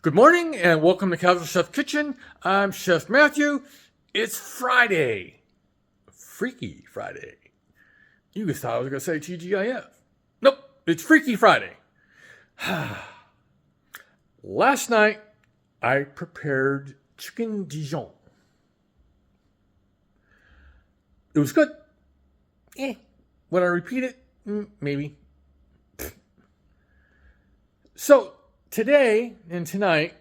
Good morning and welcome to Casual Chef Kitchen. I'm Chef Matthew. It's Friday. Freaky Friday. You guys thought I was going to say TGIF. Nope, it's Freaky Friday. Last night, I prepared chicken Dijon. It was good. Would I repeat it? Maybe. So, today and tonight,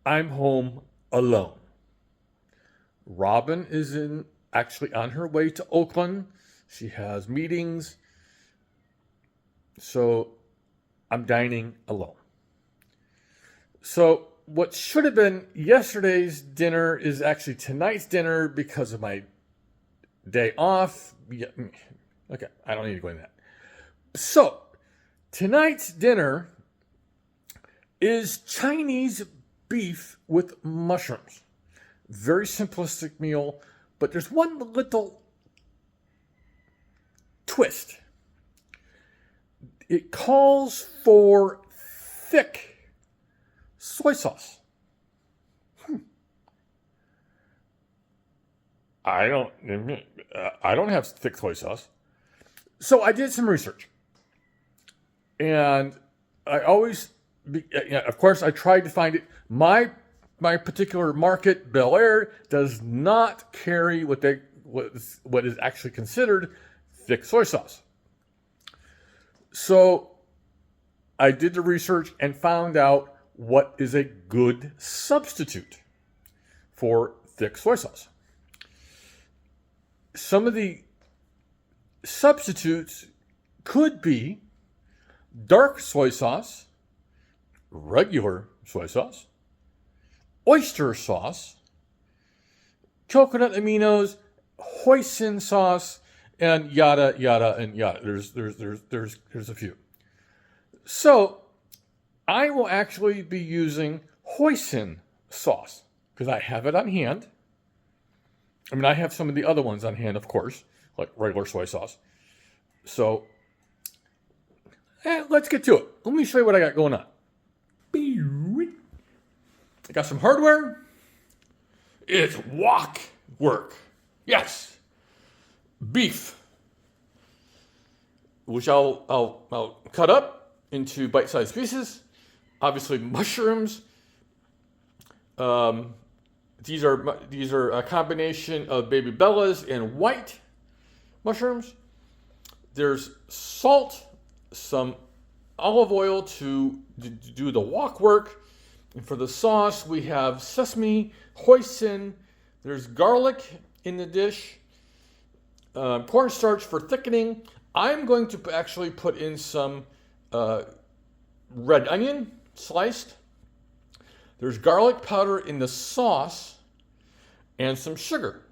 I'm home alone. Robin is actually on her way to Oakland. She has meetings. So I'm dining alone. So what should have been yesterday's dinner is actually tonight's dinner because of my day off. Yeah, okay, I don't need to go into that. So tonight's dinner is Chinese beef with mushrooms. Very simplistic meal, but there's one little twist. It calls for thick soy sauce. I don't have thick soy sauce. So I did some research. And I always, of course, I tried to find it. My particular market, Bel Air, does not carry what is actually considered thick soy sauce. So I did the research and found out what is a good substitute for thick soy sauce. Some of the substitutes could be dark soy sauce, regular soy sauce, oyster sauce, coconut aminos, hoisin sauce, and yada yada and yada. There's a few. So I will actually be using hoisin sauce because I have it on hand. I mean, I have some of the other ones on hand, of course, like regular soy sauce. So let's get to it. Let me show you what I got going on. I got some hardware. It's wok work. Yes. Beef, which I'll cut up into bite-sized pieces. Obviously, mushrooms. These are a combination of baby bellas and white mushrooms. There's salt, some olive oil to do the wok work. And for the sauce, we have sesame, hoisin. There's garlic in the dish. Cornstarch for thickening. I'm going to actually put in some red onion sliced. There's garlic powder in the sauce and some sugar,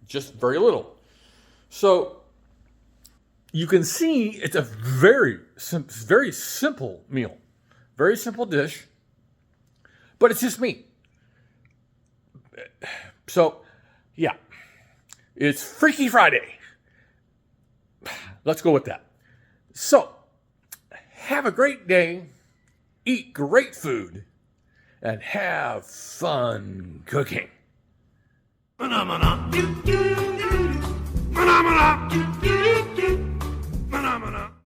just very little. So you can see it's a very simple meal, very simple dish, but it's just me. So yeah, it's Freaky Friday. Let's go with that. So, have a great day, eat great food, and have fun cooking. Phenomena. Phenomena.